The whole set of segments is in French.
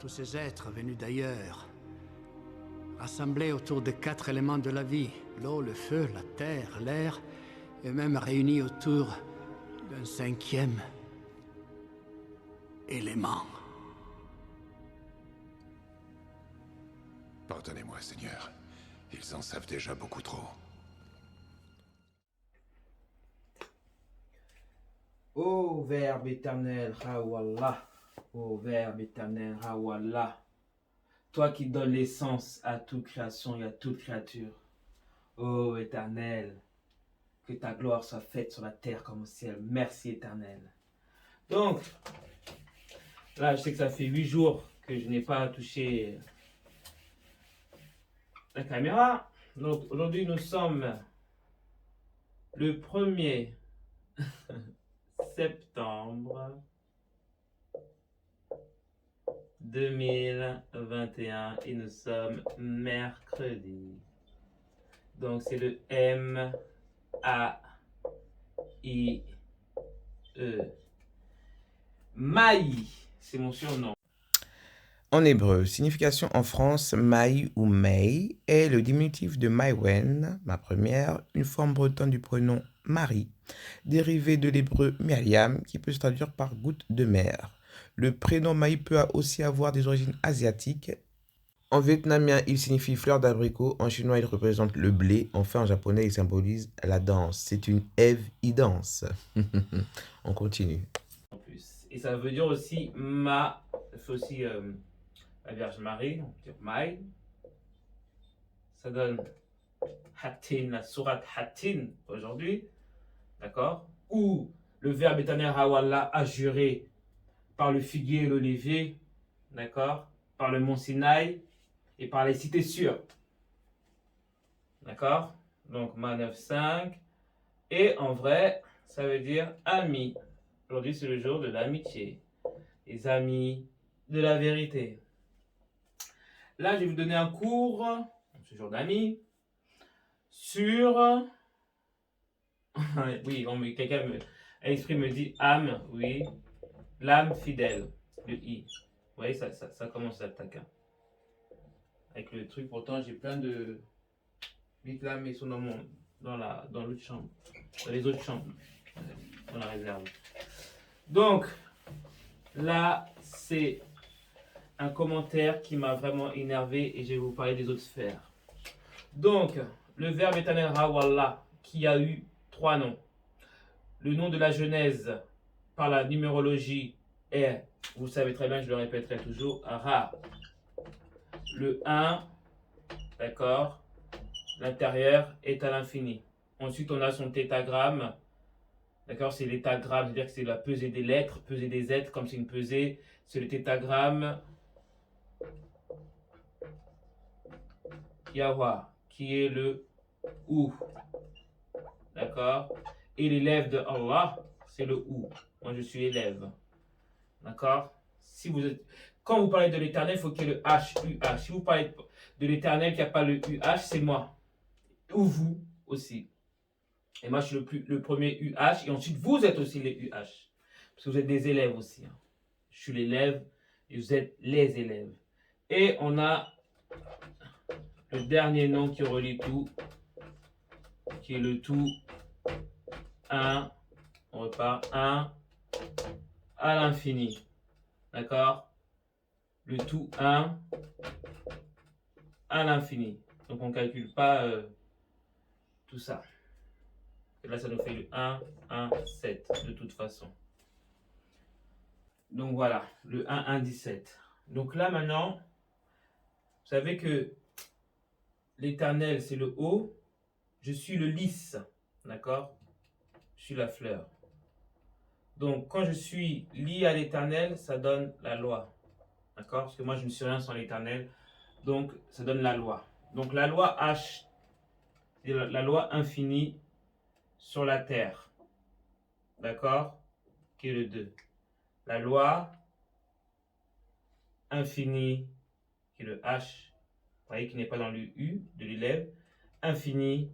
tous ces êtres venus d'ailleurs, rassemblés autour des 4 éléments de la vie, l'eau, le feu, la terre, l'air, et même réunis autour d'un 5e élément. Pardonnez-moi, Seigneur. Ils en savent déjà beaucoup trop. Ô Verbe éternel, Hawallah. Ô Verbe éternel, Hawallah. Toi qui donnes l'essence à toute création et à toute créature. Ô Éternel, que ta gloire soit faite sur la terre comme au ciel. Merci Éternel. Donc, là, je sais que ça fait 8 jours que je n'ai pas touché la caméra. Donc, aujourd'hui, nous sommes le 1er septembre 2021 et nous sommes mercredi. Donc, c'est le M-A-I-E. Maï, c'est mon surnom. En hébreu, signification en France, Maï ou Mei est le diminutif de Maïwen, ma première, une forme bretonne du prénom Marie, dérivé de l'hébreu Myriam, qui peut se traduire par goutte de mer. Le prénom Maï peut aussi avoir des origines asiatiques. En vietnamien, il signifie fleur d'abricot, en chinois, il représente le blé, enfin en japonais, il symbolise la danse. C'est une évidence. On continue. En plus. Et ça veut dire aussi ça fait aussi la Vierge Marie, on peut dire Maï. Ça donne Hatin, la sourate Hatin aujourd'hui, d'accord? Ou le verbe éternel Hawallah a juré par le figuier et l'olivier, d'accord? Par le mont Sinaï et par les cités sûres, d'accord? Donc Ma 9.5. Et en vrai, ça veut dire ami. Aujourd'hui, c'est le jour de l'amitié, les amis de la vérité. Là, je vais vous donner un cours, ce jour d'amis, sur... oui, un esprit me dit âme, oui, l'âme fidèle, le i. Vous voyez, ça commence à attaquer. Avec le truc, pourtant, j'ai plein de... 8 lames, mais ils sont dans l'autre chambre, dans les autres chambres, dans la réserve. Donc, là, c'est un commentaire qui m'a vraiment énervé et je vais vous parler des autres sphères. Donc, le verbe éternel Hawallah, qui a eu 3 noms. Le nom de la Genèse, par la numérologie, est, vous savez très bien, je le répéterai toujours, Ra. Le 1, d'accord, l'intérieur est à l'infini. Ensuite, on a son tétagramme. D'accord, c'est l'étagramme, c'est-à-dire que c'est la pesée des lettres, pesée des êtres, comme c'est une pesée. C'est le tétagramme Yahweh, qui est le ou. D'accord? Et l'élève de Allah, c'est le ou. Moi, je suis élève. D'accord? Quand vous parlez de l'éternel, il faut qu'il y ait le H, UH. Si vous parlez de l'éternel qui n'a pas le UH, c'est moi. Ou vous aussi. Et moi, je suis le premier UH. Et ensuite, vous êtes aussi les UH. Parce que vous êtes des élèves aussi. Hein. Je suis l'élève et vous êtes les élèves. Et on a le dernier nom qui relie tout, qui est le tout 1. On repart 1 à l'infini. D'accord? Le tout 1 à l'infini. Donc on ne calcule pas tout ça. Et là, ça nous fait le 1, 1, 7 de toute façon. Donc voilà, le 1, 1, 17. Donc là maintenant, vous savez que l'éternel c'est le haut, je suis le lys, d'accord? Je suis la fleur. Donc quand je suis lié à l'éternel, ça donne la loi, d'accord? Parce que moi je ne suis rien sans l'éternel, donc ça donne la loi. Donc la loi H, c'est la loi infinie sur la terre, d'accord? Qui est le 2. La loi infinie, qui est le H, vous voyez, qui n'est pas dans le U de l'élève, infini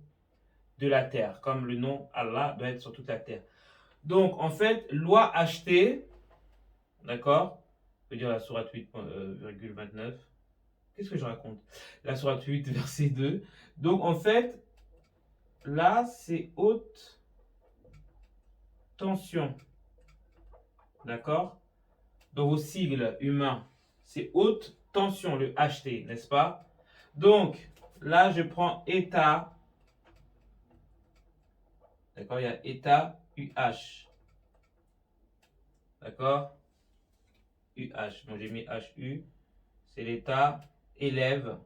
de la terre, comme le nom Allah doit être sur toute la terre. Donc, en fait, loi achetée, d'accord, peut dire la sourate 8,29. Qu'est-ce que je raconte? La sourate 8, verset 2. Donc, en fait, là, c'est haute tension. D'accord? Dans vos sigles humains, c'est haute tension, le HT, n'est-ce pas? Donc, là, je prends état. D'accord? Il y a état UH. D'accord? UH. Donc, j'ai mis HU. C'est l'état élève.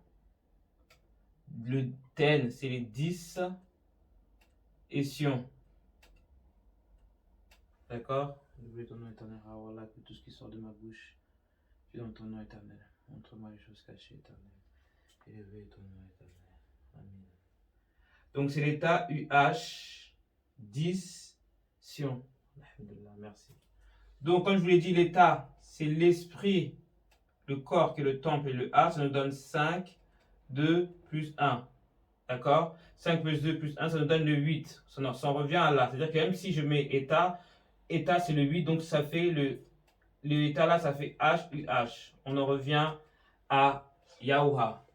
Le TEN, c'est les 10 étions. D'accord? Élevé ton nom éternel, ah voilà, que tout ce qui sort de ma bouche, fais dans ton nom éternel. Montre-moi les choses cachées, éternel. Élevé ton nom éternel. Amen. Donc c'est l'état UH 10 Sion. Merci. Donc, comme je vous l'ai dit, l'état, c'est l'esprit, le corps qui est le temple et le A, ça nous donne 5, 2 plus 1. D'accord? 5 plus 2 plus 1, ça nous donne le 8. Ça en revient à là. C'est-à-dire que même si je mets état, état c'est le 8, donc ça fait le état là, ça fait HUH. On en revient à Yahuwah.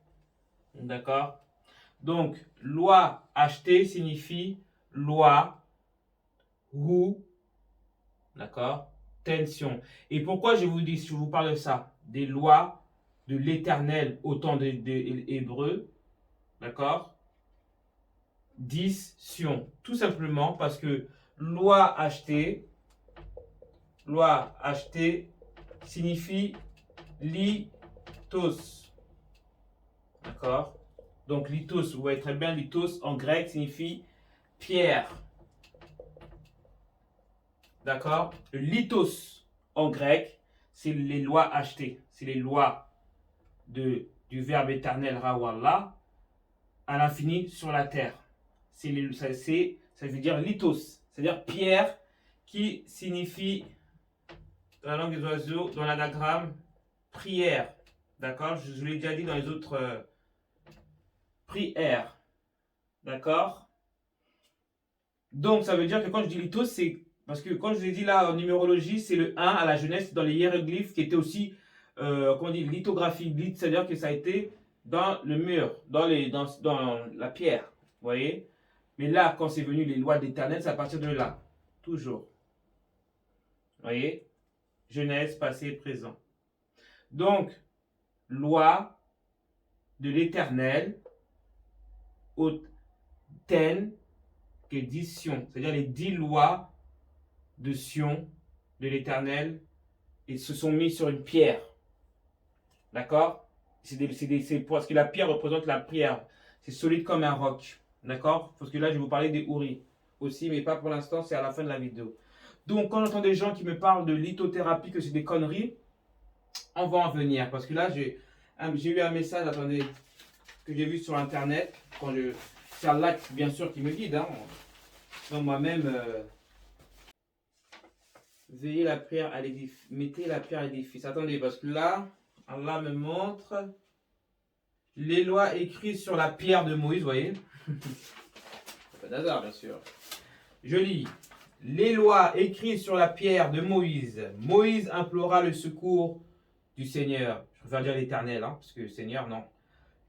D'accord? Donc, loi HT signifie loi, ou, d'accord? Tension. Et pourquoi je vous parle de ça? Des lois de l'Éternel au temps des Hébreux. D'accord? 10 Sion. Tout simplement parce que loi HT signifie lithos. D'accord? Donc lithos, vous voyez très bien, lithos en grec signifie pierre. D'accord? Le lithos en grec, c'est les lois HT. C'est les lois du verbe éternel Rawallah à l'infini sur la terre. Ça veut dire lithos, c'est-à-dire pierre, qui signifie, dans la langue des oiseaux, dans l'anagramme, prière. D'accord? Je vous l'ai déjà dit dans les autres prières. D'accord? Donc, ça veut dire que quand je dis lithos, c'est parce que quand je vous ai dit là en numérologie, c'est le 1 à la jeunesse dans les hiéroglyphes qui était aussi, comment on dit, lithographie. C'est-à-dire que ça a été dans le mur, dans la pierre. Vous voyez? Mais là, quand c'est venu les lois d'Éternel, c'est à partir de là. Toujours. Vous voyez? Genèse, passé, présent. Donc, loi de l'Éternel au ten, qui est 10 Sion. C'est-à-dire les 10 lois de Sion, de l'Éternel, et se sont mis sur une pierre. D'accord? C'est parce que la pierre représente la prière. C'est solide comme un roc. D'accord? Parce que là, je vais vous parler des houris aussi, mais pas pour l'instant, c'est à la fin de la vidéo. Donc, quand j'entends des gens qui me parlent de lithothérapie, que c'est des conneries, on va en venir. Parce que là, j'ai eu un message, attendez, que j'ai vu sur Internet. C'est Allah, bien sûr, qui me guide. Hein. Donc, moi-même, veillez la prière à l'édifice. Mettez la prière à l'édifice. Attendez, parce que là, Allah me montre les lois écrites sur la pierre de Moïse, vous voyez. Pas d'hasard, bien sûr. Je lis. Les lois écrites sur la pierre de Moïse. Moïse implora le secours du Seigneur. Je préfère dire l'Éternel, hein, parce que Seigneur, non.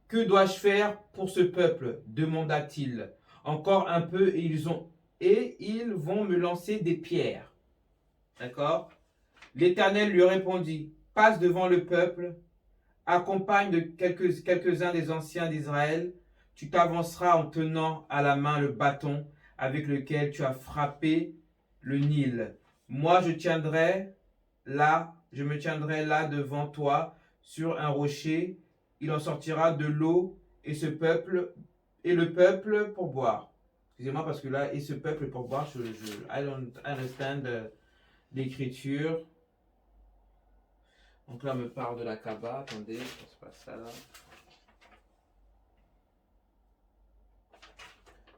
Que dois-je faire pour ce peuple? Demanda-t-il. Encore un peu et ils vont me lancer des pierres. D'accord? L'Éternel lui répondit. Passe devant le peuple, accompagne de quelques-uns des anciens d'Israël, tu t'avanceras en tenant à la main le bâton avec lequel tu as frappé le Nil. Moi, je me tiendrai là devant toi sur un rocher. Il en sortira de l'eau et le peuple pour boire. Excusez-moi parce que là, et ce peuple pour boire, I don't understand l'écriture. Donc là, on me parle de la Kaaba. Attendez, c'est pas ça là.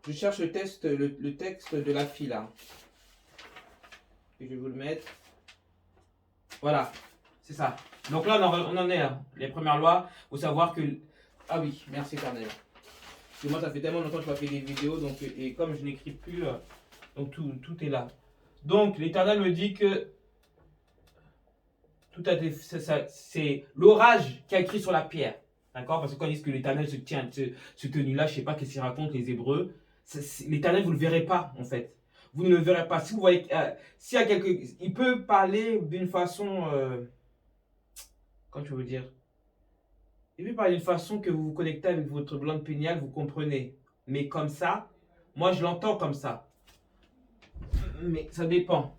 Je cherche le texte de la fila. Et je vais vous le mettre. Voilà, c'est ça. Donc là, on en est là. Les premières lois. Il faut savoir que... Ah oui, merci Éternel. Parce que moi, ça fait tellement longtemps que je n'ai pas fait des vidéos. Donc, et comme je n'écris plus, donc tout est là. Donc, l'Éternel me dit que tout à fait, c'est l'orage qui a écrit sur la pierre. D'accord? Parce que quand ils disent que l'Éternel se tient, ce tenu-là, je ne sais pas qu'est-ce qu'ils racontent les Hébreux. L'Éternel, vous ne le verrez pas, en fait. Vous ne le verrez pas. Si vous voyez, s'il y a il peut parler d'une façon, comment je veux dire? Il peut parler d'une façon que vous vous connectez avec votre glande péniale, vous comprenez. Mais comme ça, moi je l'entends comme ça. Mais ça dépend.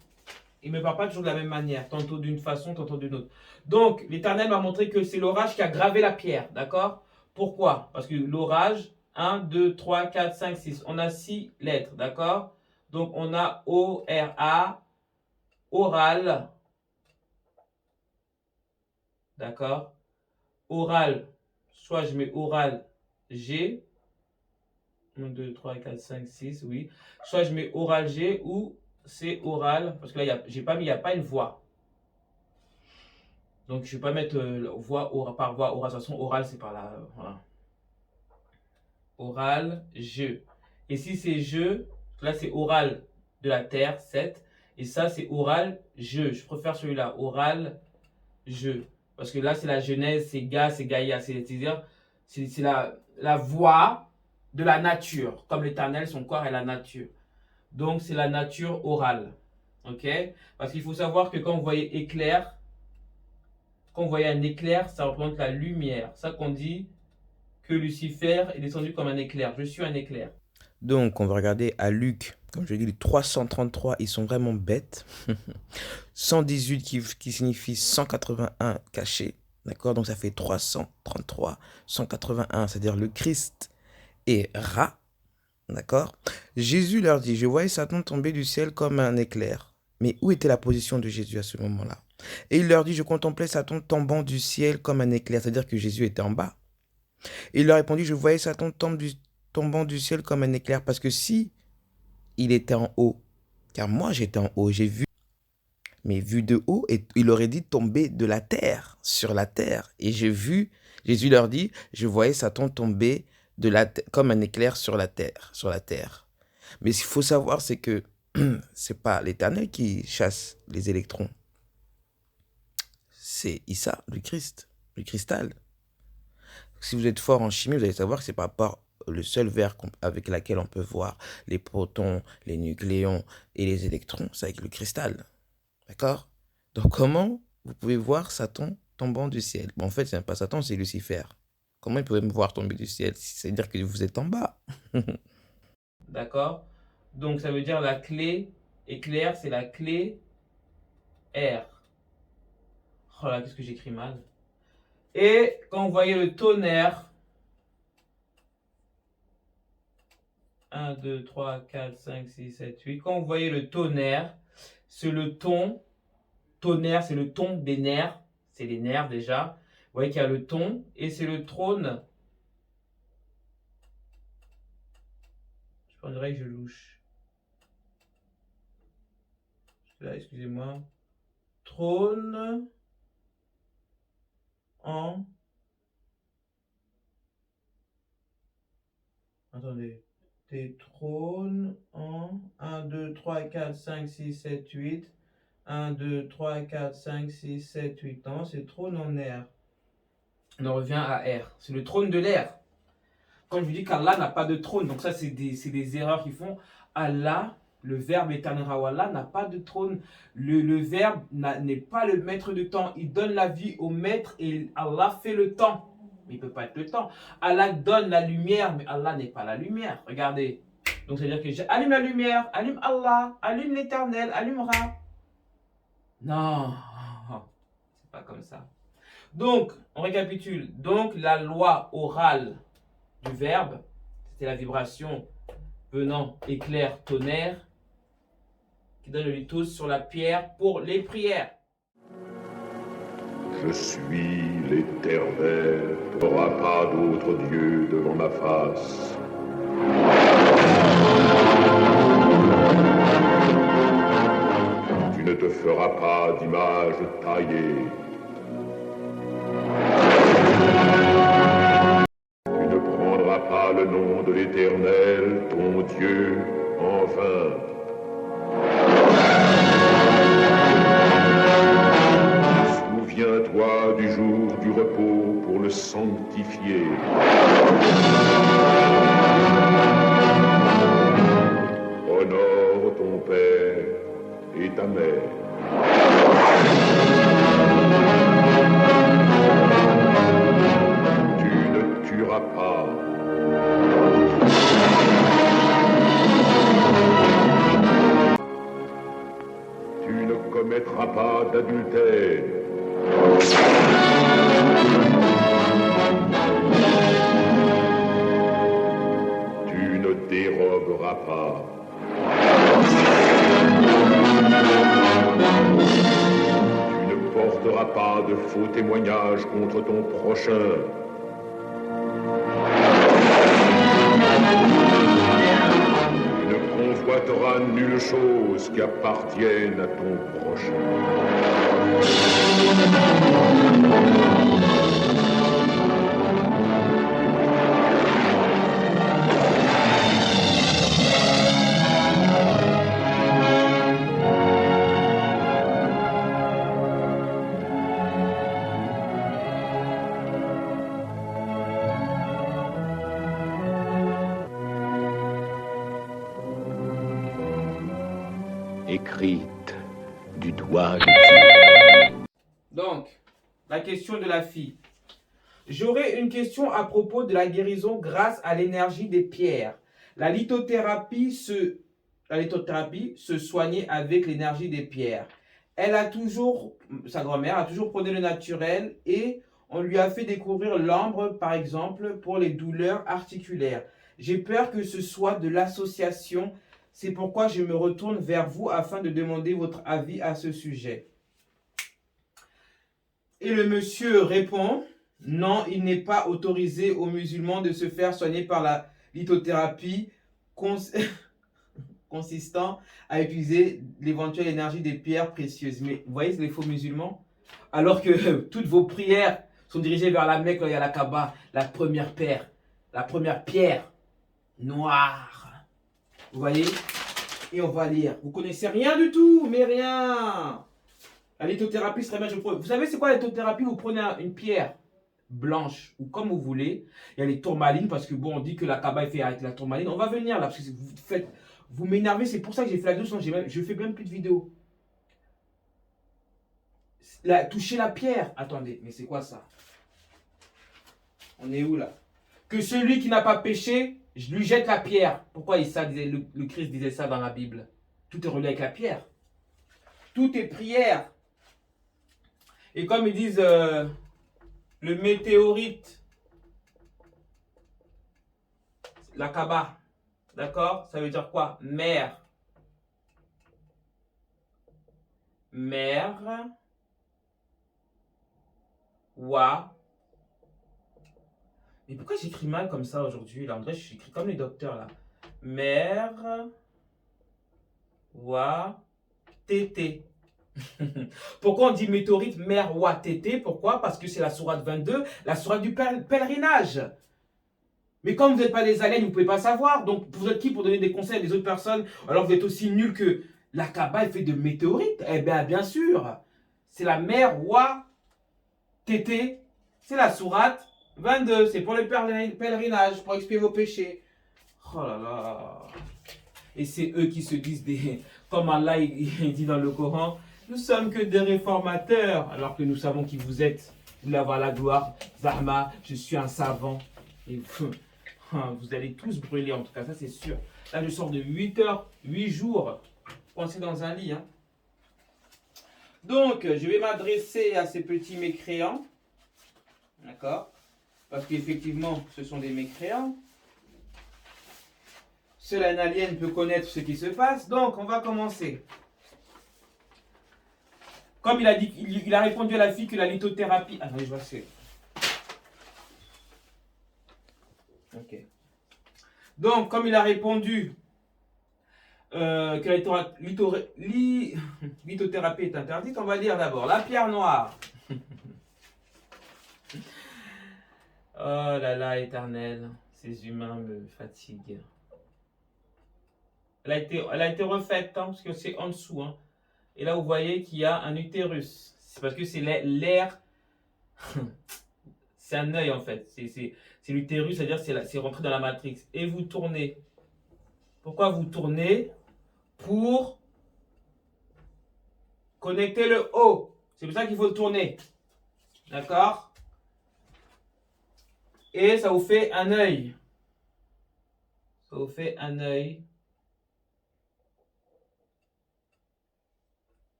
Il ne me parle pas toujours de la même manière, tantôt d'une façon, tantôt d'une autre. Donc, l'Éternel m'a montré que c'est l'orage qui a gravé la pierre, d'accord? Pourquoi? Parce que l'orage, 1, 2, 3, 4, 5, 6, on a 6 lettres, d'accord? Donc, on a O-R-A, oral, d'accord? Oral, soit je mets oral G, 1, 2, 3, 4, 5, 6, oui. Soit je mets oral G ou c'est oral, parce que là, il n'y a pas une voix. Donc, je ne vais pas mettre voix par voix oral. De toute façon, oral, c'est par là. Voilà. Oral, je. Et si c'est je, là, c'est oral de la terre, 7. Et ça, c'est oral, je. Je préfère celui-là, oral, je. Parce que là, c'est la Genèse, c'est Ga, c'est Gaïa. C'est-à-dire, c'est la voix de la nature. Comme l'Éternel, son corps est la nature. Donc, c'est la nature orale. Ok? Parce qu'il faut savoir que quand vous voyez éclair, quand vous voyez un éclair, ça représente la lumière. C'est ça qu'on dit que Lucifer est descendu comme un éclair. Je suis un éclair. Donc, on va regarder à Luc. Comme je dis, les 333, ils sont vraiment bêtes. 118 qui signifie 181 caché. D'accord? Donc, ça fait 333. 181, c'est-à-dire le Christ est Ra. D'accord? Jésus leur dit, je voyais Satan tomber du ciel comme un éclair. Mais où était la position de Jésus à ce moment-là? Et il leur dit, je contemplais Satan tombant du ciel comme un éclair. C'est-à-dire que Jésus était en bas. Et il leur répondit, je voyais Satan tombant du ciel comme un éclair. Parce que si il était en haut, car moi j'étais en haut, j'ai vu, mais vu de haut, et il aurait dit tomber de la terre, sur la terre. Et j'ai vu, Jésus leur dit, je voyais Satan tomber comme un éclair sur la terre. Mais ce qu'il faut savoir, c'est que c'est pas l'Éternel qui chasse les électrons. C'est Issa, le Christ, le cristal. Si vous êtes fort en chimie, vous allez savoir que c'est par rapport le seul verre avec lequel on peut voir les protons, les nucléons et les électrons, c'est avec le cristal. D'accord? Donc comment vous pouvez voir Satan tombant du ciel? Bon, en fait, c'est pas Satan, c'est Lucifer. Comment il pouvait me voir tomber du ciel? C'est-à-dire que vous êtes en bas. D'accord? Donc, ça veut dire la clé éclair, c'est la clé R. Oh là, qu'est-ce que j'écris mal. Et quand vous voyez le tonnerre, 1, 2, 3, 4, 5, 6, 7, 8. Quand vous voyez le tonnerre, c'est le ton. Tonnerre, c'est le ton des nerfs. C'est les nerfs déjà. Vous voyez qu'il y a le ton. Et c'est le trône. Je prendrais que je louche. Là, excusez-moi. Trône en... Attendez. Des trônes en 1, 2, 3, 4, 5, 6, 7, 8. 1, 2, 3, 4, 5, 6, 7, 8. Non, c'est trône en air. On en revient à R. C'est le trône de l'air. Quand je vous dis qu'Allah n'a pas de trône, donc ça c'est des erreurs qu'ils font. Allah, le verbe éternel Allah, n'a pas de trône. Le verbe n'est pas le maître du temps. Il donne la vie au maître et Allah fait le temps. Mais il ne peut pas être le temps. Allah donne la lumière, mais Allah n'est pas la lumière. Regardez. Donc c'est-à-dire que j'allume la lumière, allume Allah, allume l'éternel, allume Ra. Non, c'est pas comme ça. Donc, on récapitule. Donc, la loi orale du verbe, c'était la vibration venant éclair, tonnerre, qui donne le litos sur la pierre pour les prières. Je suis l'Éternel, il n'y aura pas d'autre Dieu devant ma face. Tu ne te feras pas d'image taillée. Tu ne prendras pas le nom de l'Éternel, ton Dieu, en vain. Souviens-toi du jour du repos pour le sanctifier. Honore ton père et ta mère. Tu ne tueras pas. Tu ne commettras pas d'adultère. Tu ne déroberas pas. Tu ne porteras pas de faux témoignages contre ton prochain. Tu ne convoiteras nulle chose qui appartienne à ton prochain. Écrite du doigt de Dieu. Donc, la question de la fille. J'aurais une question à propos de la guérison grâce à l'énergie des pierres. La lithothérapie se soignait avec l'énergie des pierres. Sa grand-mère a toujours prôné le naturel et on lui a fait découvrir l'ambre, par exemple, pour les douleurs articulaires. J'ai peur que ce soit de l'association. C'est pourquoi je me retourne vers vous afin de demander votre avis à ce sujet. Et le monsieur répond, non, il n'est pas autorisé aux musulmans de se faire soigner par la lithothérapie consistant à utiliser l'éventuelle énergie des pierres précieuses. Mais vous voyez les faux musulmans? Alors que toutes vos prières sont dirigées vers la Mecque, là, il y a la Kaaba, la première pierre noire. Vous voyez? Et on va lire. Vous connaissez rien du tout, mais rien. La lithothérapie serait bien. Vous savez c'est quoi la lithothérapie? Vous prenez une pierre blanche ou comme vous voulez. Il y a les tourmalines parce que bon, on dit que la Kaaba est faite avec la tourmaline. On va venir là parce que vous m'énervez. C'est pour ça que j'ai fait la douce. Je fais même plus de vidéos. Toucher la pierre. Attendez, mais c'est quoi ça? On est où là? Que celui qui n'a pas péché, je lui jette la pierre. Pourquoi le Christ disait ça dans la Bible? Tout est relié avec la pierre. Tout est prière. Et comme ils disent, le météorite, la Kaaba, d'accord? Ça veut dire quoi? Mère. Mère. Wa. Mais pourquoi j'écris mal comme ça aujourd'hui? Là, en vrai, j'écris comme les docteurs là. Mère. Wa. Tété. Pourquoi on dit météorite, mère, wa, tété? Pourquoi? Parce que c'est la sourate 22, la sourate du pèlerinage. Mais comme vous n'êtes pas des aliens, vous ne pouvez pas savoir. Donc, vous êtes qui pour donner des conseils à des autres personnes? Alors, vous êtes aussi nul que la Kaaba est faite de météorites? Eh bien sûr. C'est la mère, wa, tété. C'est la sourate 22, c'est pour le pèlerinage, pour expier vos péchés. Oh là là. Et c'est eux qui se disent comme Allah il dit dans le Coran, nous sommes que des réformateurs, alors que nous savons qui vous êtes. Vous voulez avoir la gloire. Zahma, je suis un savant. Et vous allez tous brûler, en tout cas, ça c'est sûr. Là, je sors de 8 heures, 8 jours, coincé dans un lit. Hein. Donc, je vais m'adresser à ces petits mécréants. D'accord? Parce qu'effectivement, ce sont des mécréants. Seul un alien peut connaître ce qui se passe. Donc, on va commencer. Comme il a dit, il a répondu à la fille que la lithothérapie... Ah non, je vois ce que c'est. Ok. Donc, comme il a répondu que la lithothérapie est interdite, on va lire d'abord la pierre noire. Oh là là, éternel, ces humains me fatiguent. Elle a été refaite, hein, parce que c'est en dessous. Hein. Et là, vous voyez qu'il y a un utérus. C'est parce que c'est l'air C'est un œil en fait. C'est l'utérus, c'est-à-dire c'est rentré dans la matrix. Et vous tournez. Pourquoi vous tournez? Pour connecter le haut. C'est pour ça qu'il faut tourner. D'accord? Et ça vous fait un œil. Ça vous fait un œil.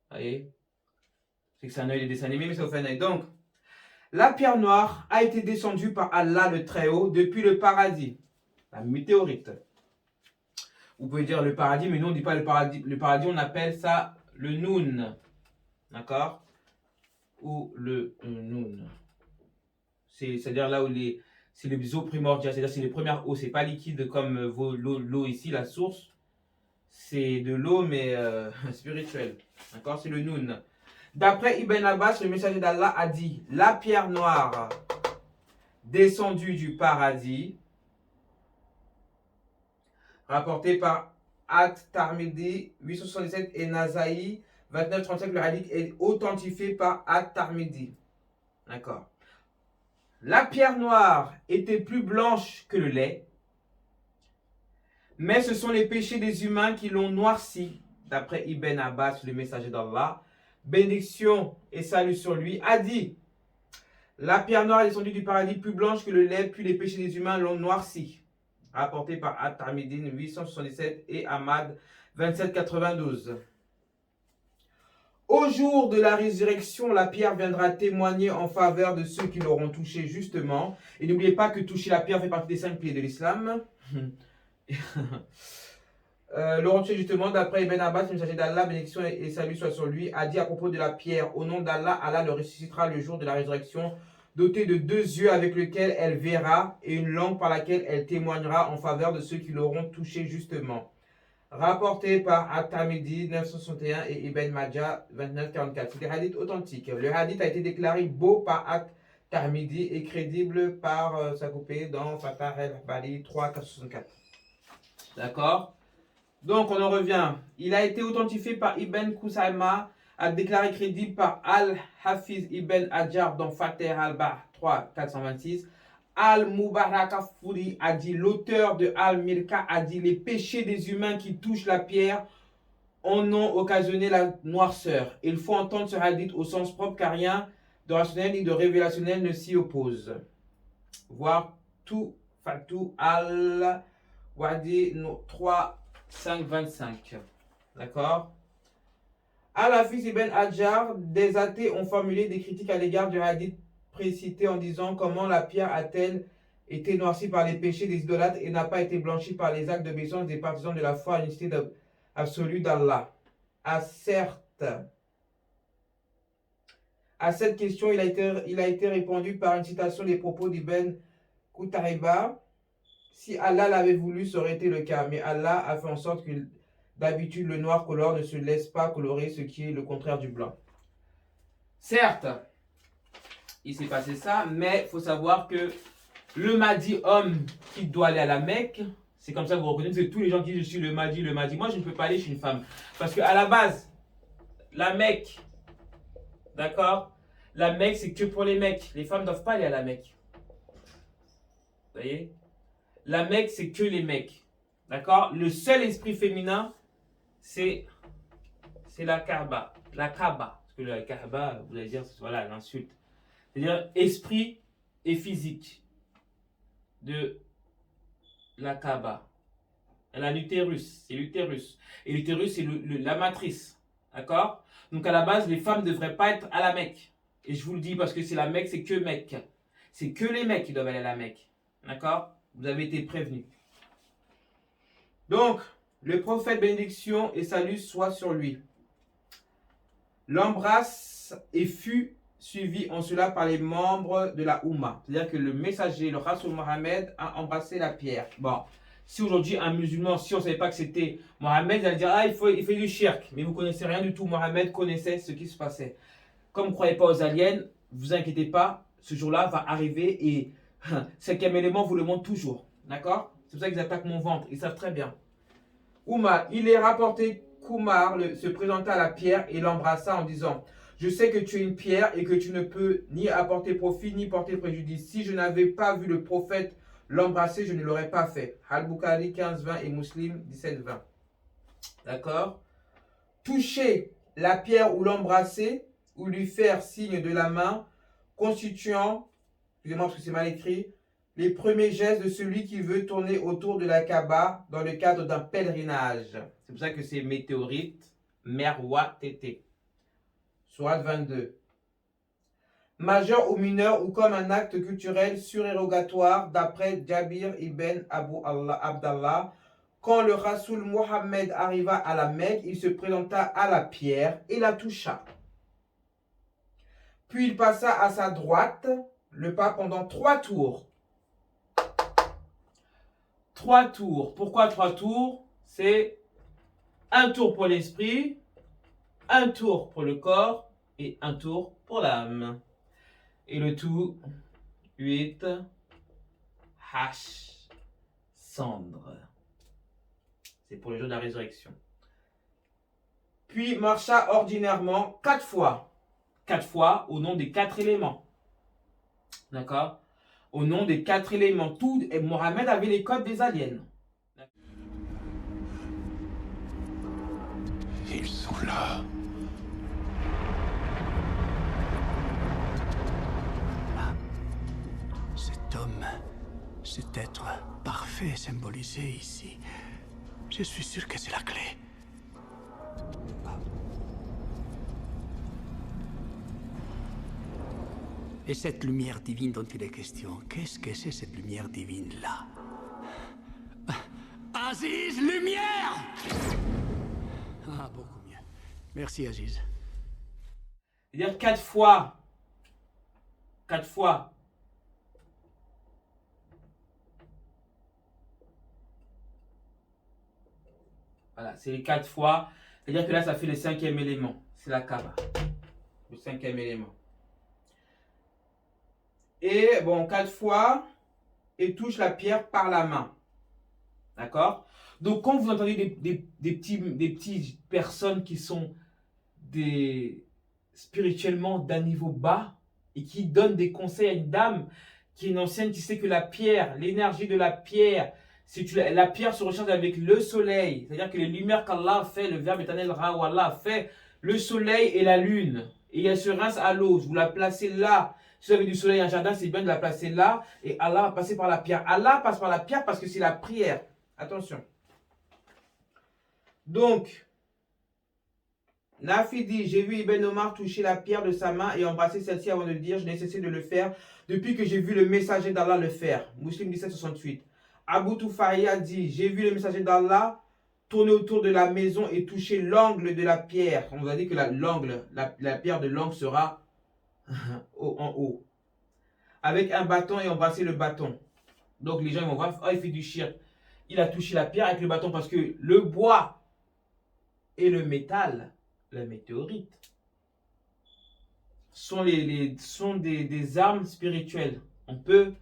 Vous voyez? C'est que c'est un œil des dessins animés, mais ça vous fait un œil. Donc, la pierre noire a été descendue par Allah le Très-Haut depuis le paradis. La météorite. Vous pouvez dire le paradis, mais nous on ne dit pas le paradis. Le paradis, on appelle ça le Noun. D'accord? Ou le Noun. C'est-à-dire là où c'est les eaux primordiales, c'est-à-dire c'est les premières eaux. C'est pas liquide comme l'eau ici, la source. C'est de l'eau, mais spirituelle. D'accord? C'est le Noun. D'après Ibn Abbas, le messager d'Allah a dit: la pierre noire descendue du paradis, rapporté par At-Tarmidi 877 et Nasaï 2935, le hadith est authentifié par At-Tarmidi. D'accord. La pierre noire était plus blanche que le lait, mais ce sont les péchés des humains qui l'ont noirci. D'après Ibn Abbas, le messager d'Allah, bénédiction et salut sur lui, a dit: la pierre noire est descendue du paradis plus blanche que le lait, puis les péchés des humains l'ont noirci. Rapporté par At-Tarmidin 877 et Ahmad 2792. Au jour de la résurrection, la pierre viendra témoigner en faveur de ceux qui l'auront touché justement. Et n'oubliez pas que toucher la pierre fait partie des 5 piliers de l'islam. L'auront touché justement, d'après Ibn Abbas, le messager d'Allah, bénédiction et salut soit sur lui, a dit à propos de la pierre: au nom d'Allah, Allah le ressuscitera le jour de la résurrection, dotée de 2 yeux avec lesquels elle verra et une langue par laquelle elle témoignera en faveur de ceux qui l'auront touché justement. Rapporté par At-Tarmidi 961 et Ibn Majah 2944. C'est des hadiths authentiques. Le hadith a été déclaré beau par At-Tarmidi et crédible par Sakopé dans Fatah el-Bali 3464. D'accord? Donc on en revient. Il a été authentifié par Ibn Kusayma, a déclaré crédible par Al-Hafiz Ibn Hajar dans Fatah al-Bah 3426. Al-Mubarakafuri a dit, l'auteur de Al-Mirka a dit: les péchés des humains qui touchent la pierre en ont occasionné la noirceur. Il faut entendre ce hadith au sens propre, car rien de rationnel ni de révélationnel ne s'y oppose. Voir tout Fatou Al-Wadi 3 5 25. D'accord? Al-Hafiz Ibn Hajar, des athées ont formulé des critiques à l'égard du hadith précité en disant: comment la pierre a-t-elle été noircie par les péchés des idolâtres et n'a pas été blanchie par les actes d'obéissance des partisans de la foi à l'unicité absolue d'Allah? À cette question, il a été répondu par une citation des propos d'Ibn Qutayba: si Allah l'avait voulu, ça aurait été le cas, mais Allah a fait en sorte que d'habitude le noir colore ne se laisse pas colorer, ce qui est le contraire du blanc. Certes, il s'est passé ça, mais il faut savoir que le Mahdi, homme qui doit aller à la Mecque, c'est comme ça que vous reconnaissez tous les gens qui disent: je suis le Mahdi, le Mahdi. Moi, je ne peux pas aller, je suis une femme. Parce qu'à la base, la Mecque, d'accord, la Mecque, c'est que pour les mecs. Les femmes ne doivent pas aller à la Mecque. Vous voyez? La Mecque, c'est que les mecs. D'accord? Le seul esprit féminin, c'est la Kaaba. La Kaaba. Parce que la Kaaba, vous allez dire, voilà, l'insulte. C'est-à-dire esprit et physique de la Kaaba. Elle a l'utérus, c'est l'utérus. Et l'utérus, c'est la matrice. D'accord? Donc à la base, les femmes ne devraient pas être à la Mecque. Et je vous le dis parce que c'est la Mecque, c'est que Mecque. C'est que les mecs qui doivent aller à la Mecque. D'accord? Vous avez été prévenus. Donc, le prophète, bénédiction et salut soit sur lui, l'embrasse et fut suivi en cela par les membres de la Oumma. C'est-à-dire que le messager, le Rasoul Mohammed, a embrassé la pierre. Bon, si aujourd'hui un musulman, si on ne savait pas que c'était Mohammed, il allait dire: ah, il fait du shirk. Mais vous ne connaissez rien du tout. Mohammed connaissait ce qui se passait. Comme vous ne croyez pas aux aliens, ne vous inquiétez pas, ce jour-là va arriver et cinquième élément vous le montre toujours. D'accord? C'est pour ça qu'ils attaquent mon ventre. Ils savent très bien. Oumma, il est rapporté qu'Oumar se présenta à la pierre et l'embrassa en disant: Je sais que tu es une pierre et que tu ne peux ni apporter profit ni porter préjudice. Si je n'avais pas vu le prophète l'embrasser, je ne l'aurais pas fait. Al-Bukhari 15-20 et Muslim 17-20. D'accord? Toucher la pierre ou l'embrasser ou lui faire signe de la main, constituant, excusez-moi parce que c'est mal écrit, les premiers gestes de celui qui veut tourner autour de la Kaaba dans le cadre d'un pèlerinage. C'est pour ça que c'est météorite, Merwa Tété. Sourate 22. Majeur ou mineur ou comme un acte culturel surérogatoire d'après Jabir ibn Abu Abdallah. Quand le Rasoul Mohammed arriva à la Mecque, il se présenta à la pierre et la toucha. Puis il passa à sa droite le pas pendant 3 tours. 3 tours. Pourquoi 3 tours? C'est un tour pour l'esprit, un tour pour le corps et un tour pour l'âme. Et le tout, 8, H, cendre. C'est pour le jour de la résurrection. Puis marcha ordinairement 4 fois. 4 fois au nom des 4 éléments. D'accord? Au nom des 4 éléments. Tout, et Mohammed avait les codes des aliens. Ils sont là. Cet homme, cet être parfait symbolisé ici, je suis sûr que c'est la clé. Et cette lumière divine dont il est question, qu'est-ce que c'est cette lumière divine-là? Aziz, lumière! Ah, beaucoup mieux. Merci, Aziz. C'est-à-dire 4 fois. 4 fois. Voilà, c'est les 4 fois. C'est-à-dire que là, ça fait le 5e élément. C'est la Kaaba. Le 5e élément. Et bon, 4 fois, et touche la pierre par la main. D'accord? Donc, quand vous entendez des petites personnes qui sont spirituellement d'un niveau bas et qui donnent des conseils à une dame qui est une ancienne, qui sait que la pierre, l'énergie de la pierre, la pierre se recharge avec le soleil. C'est-à-dire que les lumières qu'Allah a fait, le verbe éternel Ra ou Allah a fait, le soleil et la lune. Et elle se rince à l'eau. Vous la placez là. Si vous avez du soleil et un jardin, c'est bien de la placer là. Et Allah va passer par la pierre. Allah passe par la pierre parce que c'est la prière. Attention. Donc, Nafi dit, j'ai vu Ibn Omar toucher la pierre de sa main et embrasser celle-ci avant de dire, je n'ai cessé de le faire depuis que j'ai vu le messager d'Allah le faire. Muslim 1768. Abu Tufaya dit, j'ai vu le messager d'Allah tourner autour de la maison et toucher l'angle de la pierre. On vous a dit que la pierre de l'angle sera en haut. Avec un bâton et embrasser le bâton. Donc les gens vont voir, oh, il fait du shirk. Il a touché la pierre avec le bâton parce que le bois et le métal, la météorite, sont des armes spirituelles. On peut,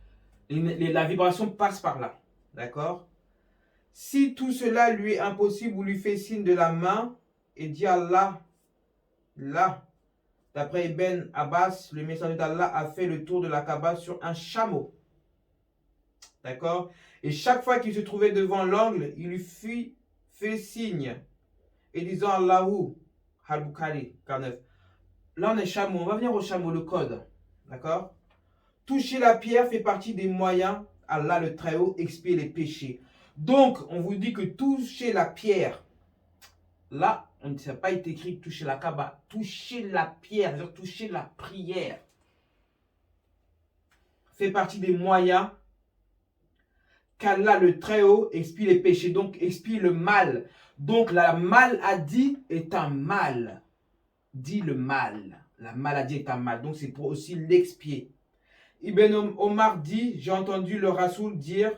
la vibration passe par là. D'accord? Si tout cela lui est impossible ou lui fait signe de la main et dit Allah, là, d'après Ibn Abbas, le messager d'Allah a fait le tour de la Kaaba sur un chameau. D'accord? Et chaque fois qu'il se trouvait devant l'angle, il lui fait signe et disant Allahu, Al-Bukhari 49. Là, on est chameau. On va venir au chameau, le code. D'accord? Toucher la pierre fait partie des moyens. Allah le Très-Haut expie les péchés. Donc, on vous dit que toucher la pierre, là, on ne sait pas été écrit toucher la Kaaba. Toucher la pierre, c'est-à-dire toucher la prière, fait partie des moyens qu'Allah le Très-Haut expie les péchés, donc expie le mal. Donc la maladie est un mal. Dit le mal. La maladie est un mal. Donc c'est pour aussi l'expier. Ibn Omar dit, j'ai entendu le Rasoul dire,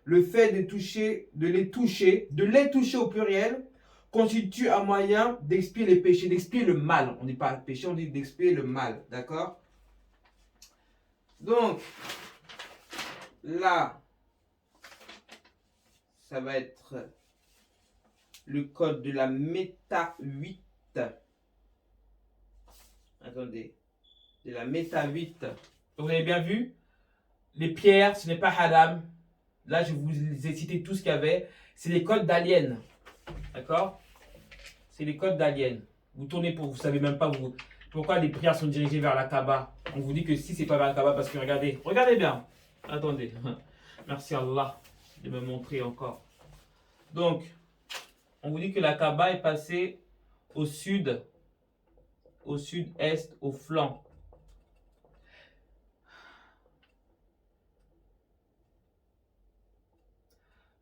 le fait de les toucher au pluriel, constitue un moyen d'expier les péchés, d'expier le mal. On ne dit pas péché, on dit d'expier le mal. D'accord? Donc, là, ça va être le code de la méta 8. Attendez. De la méta 8. Donc, vous avez bien vu, les pierres, ce n'est pas haram. Là, je vous ai cité tout ce qu'il y avait. C'est les codes d'aliens. D'accord? C'est les codes d'aliens. Vous tournez pour, vous savez même pas pourquoi les prières sont dirigées vers la Kaaba. On vous dit que si c'est pas vers la Kaaba, parce que regardez bien. Attendez. Merci Allah de me montrer encore. Donc, on vous dit que la Kaaba est passée au sud, au sud-est, au flanc.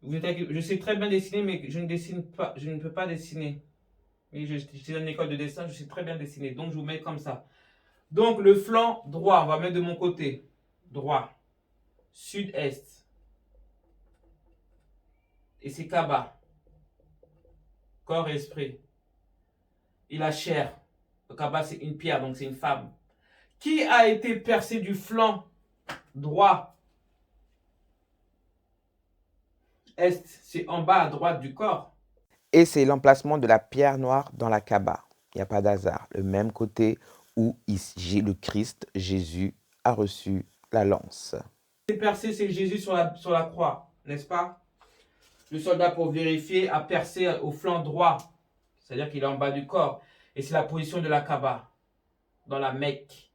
Je sais très bien dessiner, mais je ne dessine pas, je ne peux pas dessiner. Et je suis dans une école de dessin, je sais très bien dessiner. Donc, je vous mets comme ça. Donc, le flanc droit, on va mettre de mon côté. Droit. Sud-est. Et c'est Kaaba. Corps et esprit. Et la chair. Le Kaaba, c'est une pierre, donc c'est une femme. Qui a été percé du flanc droit? Est, c'est en bas à droite du corps. Et c'est l'emplacement de la pierre noire dans la Kaaba. Il n'y a pas d'hasard. Le même côté où ici, le Christ, Jésus, a reçu la lance. C'est percé, c'est Jésus sur la croix, n'est-ce pas? Le soldat, pour vérifier, a percé au flanc droit. C'est-à-dire qu'il est en bas du corps. Et c'est la position de la Kaaba. Dans la Mecque,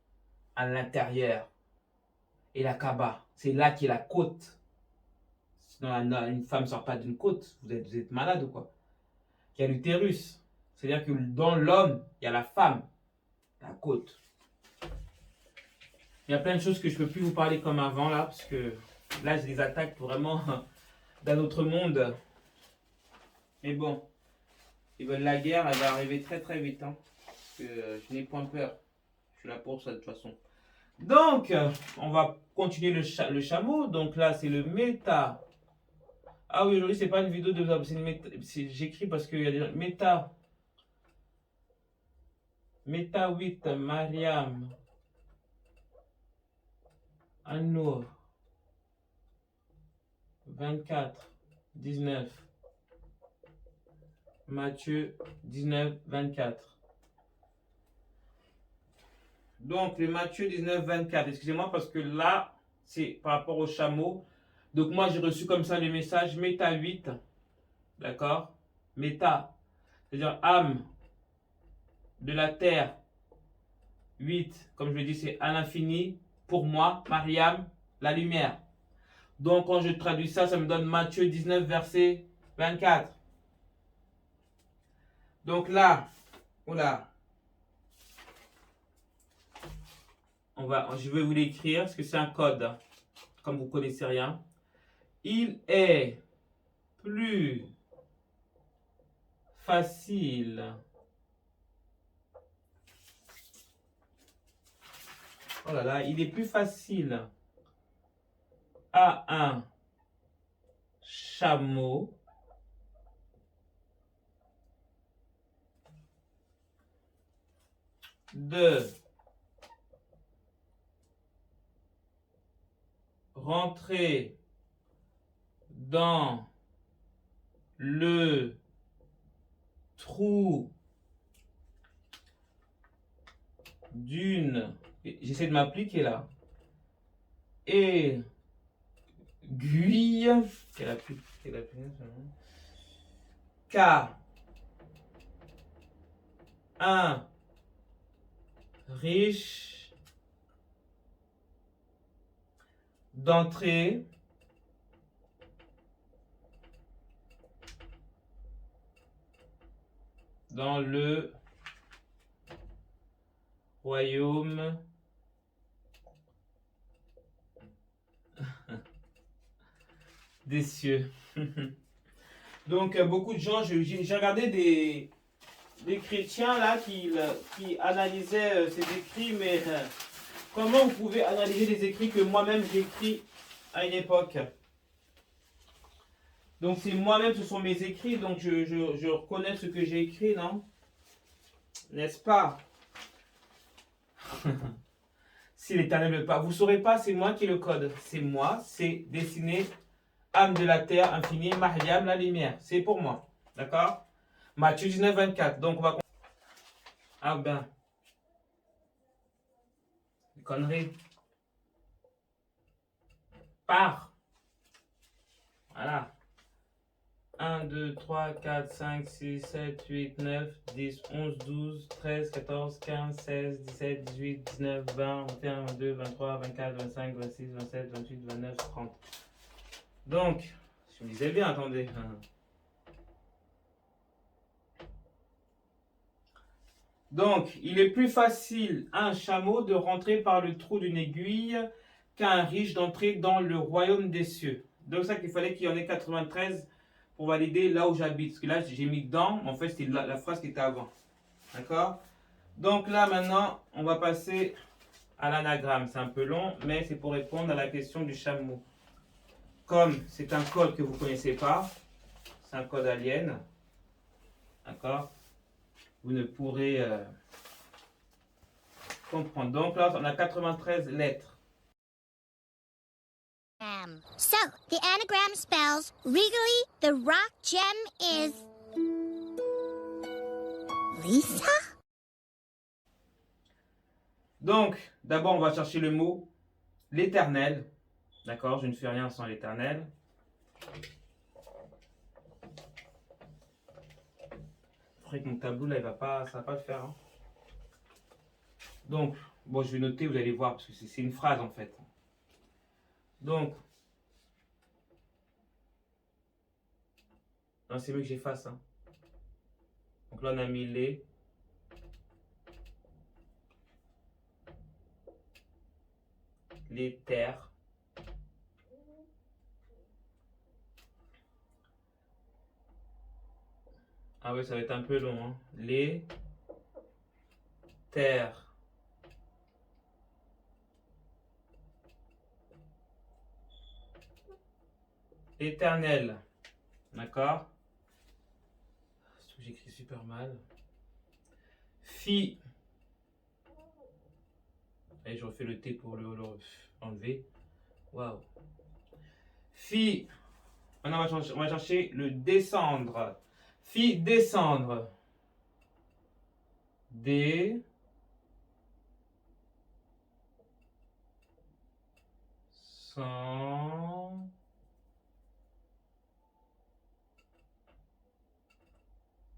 à l'intérieur. Et la Kaaba, c'est là qu'il y a la côte. Sinon, une femme ne sort pas d'une côte. Vous êtes malade ou quoi? Il y a l'utérus. C'est-à-dire que dans l'homme, il y a la femme, la côte. Il y a plein de choses que je ne peux plus vous parler comme avant là, parce que là, j'ai des attaques vraiment d'un autre monde. Mais bon, ils veulent la guerre, elle va arriver très très vite. Hein, parce que je n'ai point peur. Je suis là pour ça de toute façon. Donc, on va continuer le chameau. Donc là, c'est le méta. Ah oui, aujourd'hui, c'est pas une vidéo de... J'écris parce qu'il y a des... Méta 8, Mariam. An-Nour. 24, 19. Matthieu 19, 24. Donc, le Matthieu 19, 24. Excusez-moi parce que là, c'est par rapport au chameau. Donc, moi, j'ai reçu comme ça le message méta 8. D'accord? Méta, c'est-à-dire âme de la terre. 8, comme je le dis, c'est à l'infini. Pour moi, Mariam, la lumière. Donc, quand je traduis ça, ça me donne Matthieu 19, verset 24. Donc là, oula. Je vais vous l'écrire parce que c'est un code. Comme vous ne connaissez rien. Il est plus facile oh là là, il est plus facile à un chameau de rentrer dans le trou d'une... J'essaie de m'appliquer là. Aiguille. Car un riche d'entrer dans le royaume des cieux. Donc beaucoup de gens, j'ai regardé des chrétiens là qui analysaient ces écrits, mais comment vous pouvez analyser les écrits que moi-même j'ai écrits à une époque? Donc c'est moi-même, ce sont mes écrits, donc je reconnais ce que j'ai écrit, non? N'est-ce pas? Si l'Éternel ne veut pas, vous ne saurez pas, c'est moi qui le code. C'est moi, c'est dessiné, âme de la terre, infinie, Mariam, la lumière. C'est pour moi. D'accord? Matthieu 19, 24. Donc on va... Ah ben. conneries. Par. Voilà. 1, 2, 3, 4, 5, 6, 7, 8, 9, 10, 11, 12, 13, 14, 15, 16, 17, 18, 19, 20, 21, 22, 23, 24, 25, 26, 27, 28, 29, 30. Donc, je me disais bien, attendez. Donc, il est plus facile à un chameau de rentrer par le trou d'une aiguille qu'à un riche d'entrer dans le royaume des cieux. Donc, ça qu'il fallait qu'il y en ait 93 pour valider là où j'habite. Parce que là, j'ai mis dedans, en fait, c'était la phrase qui était avant. D'accord? Donc là, maintenant, on va passer à l'anagramme. C'est un peu long, mais c'est pour répondre à la question du chameau. Comme c'est un code que vous ne connaissez pas, c'est un code alien. D'accord? Vous ne pourrez comprendre. Donc là, on a 93 lettres. So, the anagram spells, legally, the rock gem is... Lisa? Donc, d'abord, on va chercher le mot l'éternel. D'accord? Je ne fais rien sans l'éternel. Je ferai que mon tableau, là, ça va pas le faire. Hein. Donc, bon, je vais noter, vous allez voir, parce que c'est une phrase, en fait. Donc, non, c'est mieux que j'efface. Hein. Donc là, on a mis les terres. Ah ouais, ça va être un peu long. Hein. Les terres. Éternel. D'accord? J'écris super mal. Fi. Et je refais le T pour le enlever. Waouh. Fi. Maintenant, on va chercher le descendre. Fi descendre. D. Sans.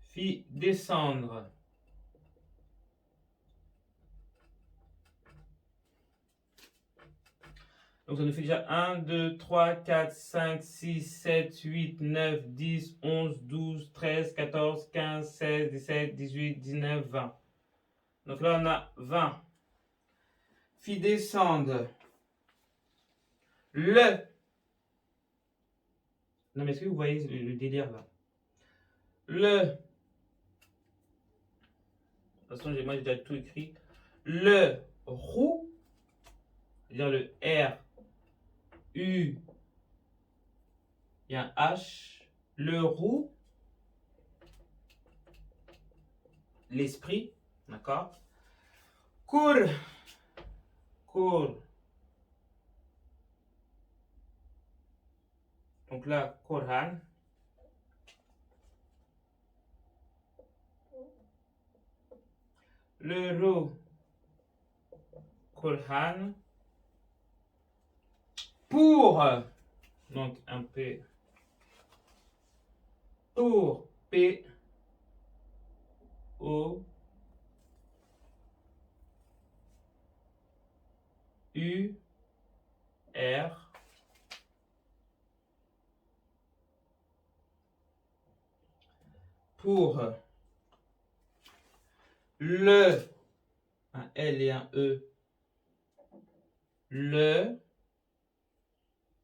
Fi descendre. Donc ça nous fait déjà 1, 2, 3, 4, 5, 6, 7, 8, 9, 10, 11, 12, 13, 14, 15, 16, 17, 18, 19, 20. Donc là on a 20. Fi descendre. Le. Non mais est-ce que vous voyez le délire là? Le. De toute façon moi j'ai déjà tout écrit. Le roux. C'est-à-dire le R. U. Il y a un H. Le roux. L'esprit. D'accord? Cour. Cour. Donc là, Coran. Le roux. Coran. Pour. Donc un P. Pour. P. O. U. R. Pour le, un L et un E, le,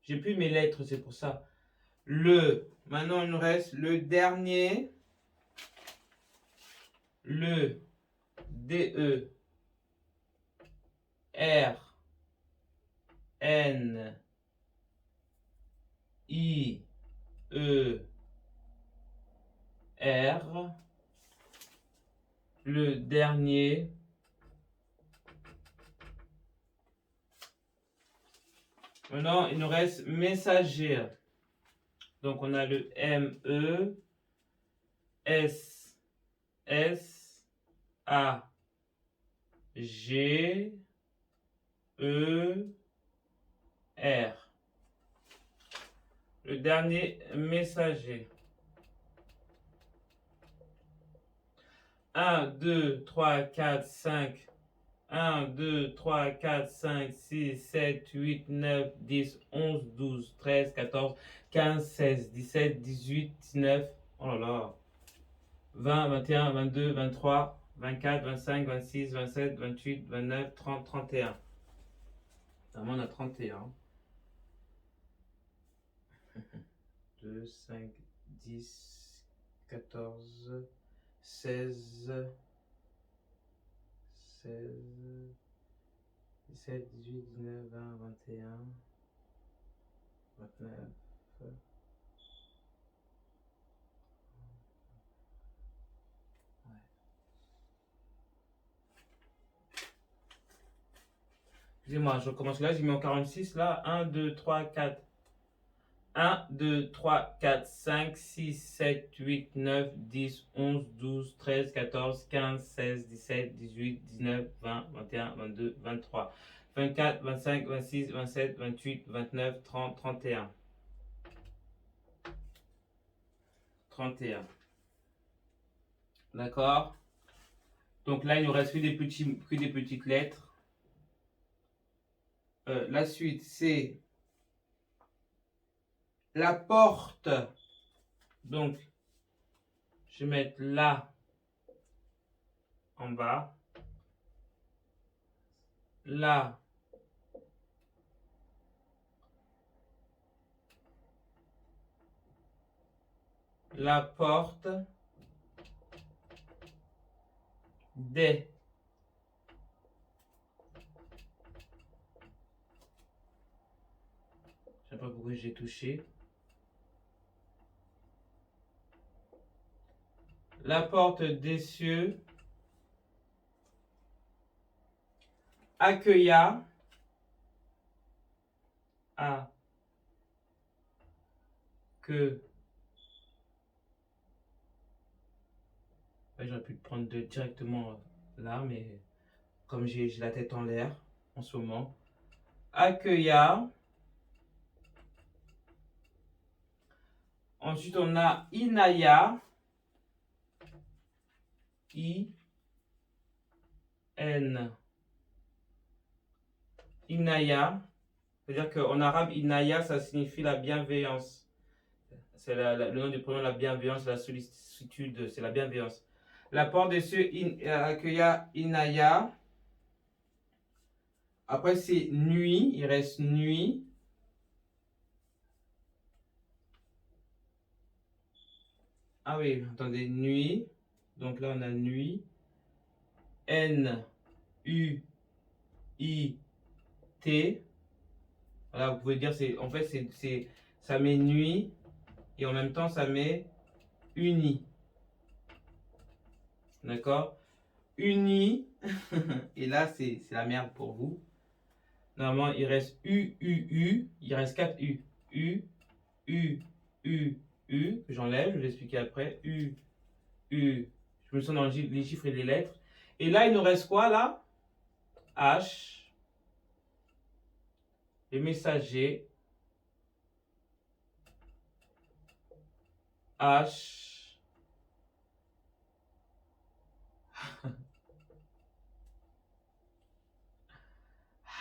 j'ai plus mes lettres, c'est pour ça, le, maintenant il nous reste le dernier, le, DE, R, N, I, E, R, le dernier, maintenant il nous reste messager. Donc on a le ME, S, S, A, G, E, R. Le dernier messager. 1, 2, 3, 4, 5. 1, 2, 3, 4, 5, 6, 7, 8, 9, 10, 11, 12, 13, 14, 15, 16, 17, 18, 19. Oh là là. 20, 21, 22, 23, 24, 25, 26, 27, 28, 29, 30, 31. Normalement, on a 31. 2, 5, 10, 14, 16, 17, 18, 19, 20, 21, 29. Excusez-moi, je recommence là, j'ai mis en 46 là. 1, 2, 3, 4. 1, 2, 3, 4, 5, 6, 7, 8, 9, 10, 11, 12, 13, 14, 15, 16, 17, 18, 19, 20, 21, 22, 23, 24, 25, 26, 27, 28, 29, 30, 31. 31. D'accord? Donc là, il nous reste que des petites lettres. La suite, c'est la porte. Donc, je vais mettre là en bas. Là. La porte des. Je ne sais pas pourquoi j'ai touché. La porte des cieux accueilla j'aurais pu le prendre directement là, mais comme j'ai la tête en l'air en ce moment. Accueilla. Ensuite, on a Inaya. I-N. Inaya. C'est-à-dire qu'en arabe, Inaya, ça signifie la bienveillance. C'est le nom du prénom, la bienveillance, la sollicitude, c'est la bienveillance. La porte des cieux accueilla Inaya. Après, c'est nuit. Il reste nuit. Ah oui, attendez, nuit. Donc là, on a nuit. N-U-I-T. Voilà, vous pouvez dire, en fait, ça met nuit. Et en même temps, ça met uni. D'accord? Uni. Et là, c'est la merde pour vous. Normalement, il reste U, U, U. Il reste 4 U. U, U, U, U. Que j'enlève, je vais l'expliquer après. U, U. Je me sens dans les chiffres et les lettres. Et là, il nous reste quoi là? H. Les messagers. H.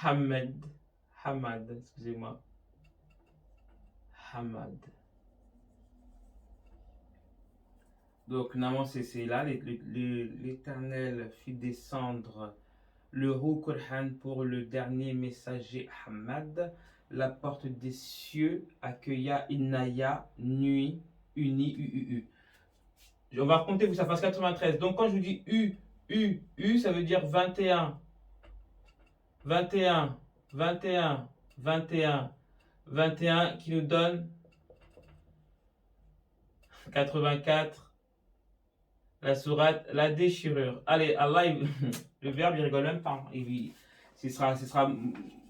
Hamad, excusez-moi. Hamad. Donc, normalement, c'est là. L'Éternel fit descendre le Ruh Qur'an pour le dernier messager Hamad. La porte des cieux accueilla Inaya, nuit, uni, U. On va compter pour que ça fasse 93. Donc, quand je vous dis U, ça veut dire 21. 21, 21, 21, 21 qui nous donne 84. La sourate, la déchirure. Allez, Allah, le verbe, il rigole même pas. Ce sera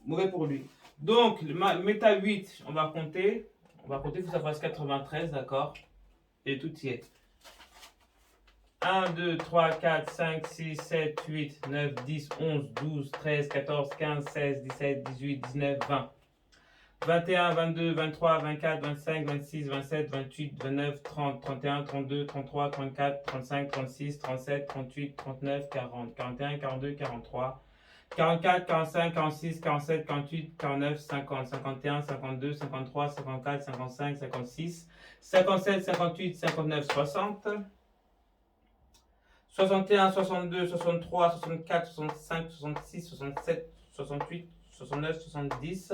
mauvais pour lui. Donc, le méta 8, on va compter. On va compter pour que ça fasse 93, d'accord? Et tout y est. 1, 2, 3, 4, 5, 6, 7, 8, 9, 10, 11, 12, 13, 14, 15, 16, 17, 18, 19, 20. 21, 22, 23, 24, 25, 26, 27, 28, 29, 30, 31, 32, 33, 34, 35, 36, 37, 38, 39, 40, 41, 42, 43, 44, 45, 46, 47, 48, 49, 50, 51, 52, 53, 54, 55, 56, 57, 58, 59, 60, 61, 62, 63, 64, 65, 66, 67, 68, 69, 70,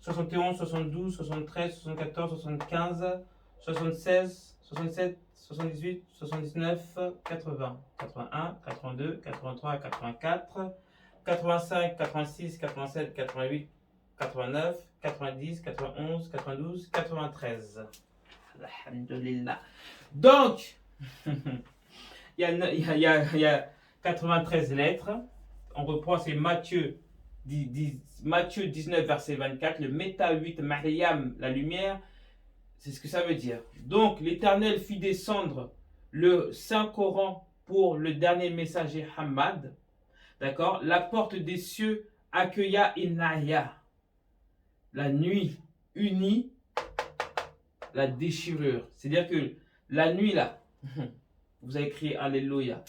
71, 72, 73, 74, 75, 76, 67, 78, 79, 80, 81, 82, 83, 84, 85, 86, 87, 88, 89, 90, 91, 92, 93. Alhamdulillah. Donc, il y a 93 lettres. On reprend, c'est Matthieu 19, verset 24. Le Méta 8, Mariam, la lumière. C'est ce que ça veut dire. Donc, l'Éternel fit descendre le Saint-Coran pour le dernier messager Hamad. D'accord? La porte des cieux accueilla Inaya. La nuit unie la déchirure. C'est-à-dire que la nuit là, vous avez crié Alléluia.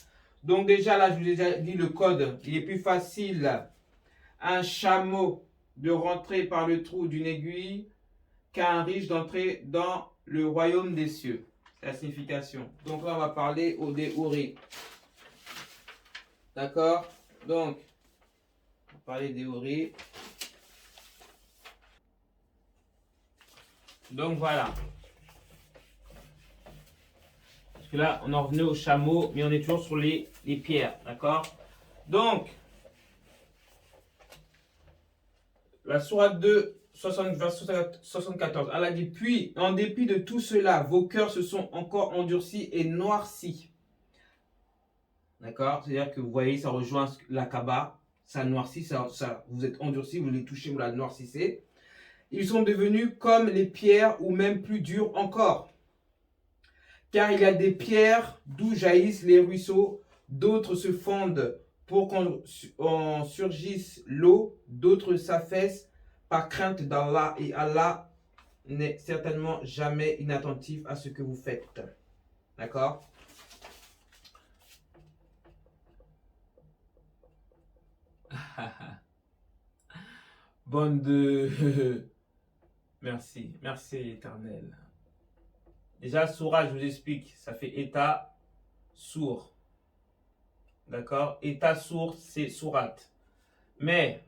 Donc déjà là, je vous ai déjà dit le code. Il est plus facile à un chameau de rentrer par le trou d'une aiguille qu'à un riche d'entrer dans le royaume des cieux. C'est la signification. Donc là, on va parler au Déhouri. D'accord? Donc, on va parler des Déhouri. Donc voilà. Parce que là, on en revenait au chameau, mais on est toujours sur les pierres. D'accord? Donc, la sourate 2, 74, elle a dit, puis, en dépit de tout cela, vos cœurs se sont encore endurcis et noircis. D'accord? C'est-à-dire que vous voyez, ça rejoint la Kaaba, ça noircit, vous êtes endurcis, vous les touchez, vous la noircissez. Ils sont devenus comme les pierres ou même plus durs encore. Car il y a des pierres d'où jaillissent les ruisseaux, d'autres se fondent pour qu'en surgisse l'eau, d'autres s'affaissent par crainte d'Allah, et Allah n'est certainement jamais inattentif à ce que vous faites. D'accord? Bande de... Merci, merci éternel. Déjà, sourate, je vous explique, ça fait état sourd. D'accord? État sourd, c'est sourate. Mais,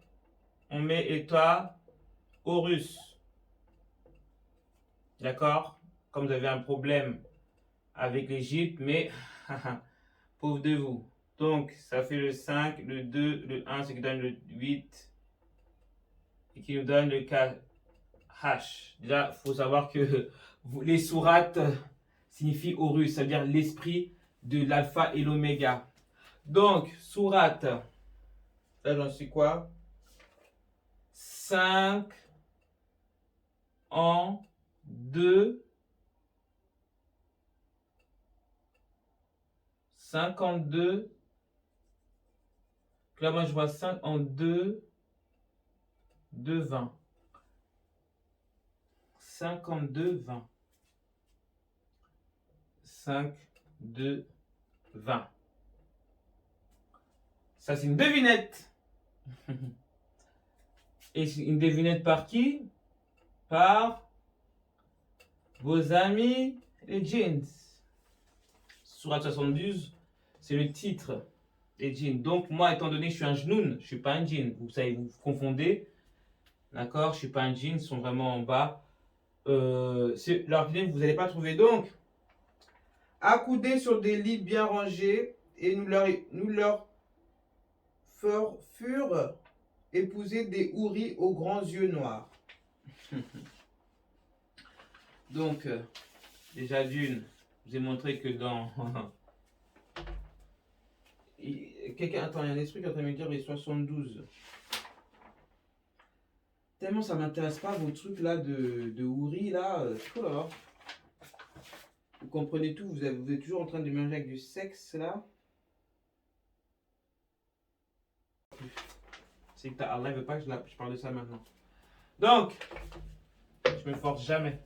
on met état Horus. D'accord? Comme vous avez un problème avec l'Égypte, mais pauvre de vous. Donc, ça fait le 5, le 2, le 1, ce qui donne le 8 et qui nous donne le 4. H. Déjà, il faut savoir que les sourates signifient Horus, c'est-à-dire l'esprit de l'alpha et l'oméga. Donc, sourate, là j'en suis quoi? 5 en 2, 52. Là, moi je vois 5 en 2, 20. 52, 20. 5, 2, 20. Ça, c'est une devinette. Et une devinette par qui? Par vos amis les djinns. Sourate 72, c'est le titre des djinns. Donc, moi, étant donné que je suis un jnoun, je ne suis pas un djinn. Vous savez, vous confondez. D'accord? Je ne suis pas un djinn, ils sont vraiment en bas. Leur dîner, vous n'allez pas trouver. Donc, accoudés sur des lits bien rangés, et nous leur furent épouser des houris aux grands yeux noirs. Donc, déjà d'une, je vous ai montré que dans... Quelqu'un, attends, il y a un esprit qui est en train de me dire les 72. Tellement ça m'intéresse pas vos trucs là de Houri là. Oh là là. comprenez tout, vous êtes toujours en train de mélanger avec du sexe là. C'est que Allah ne veut pas que je parle de ça maintenant. Donc, je me force jamais.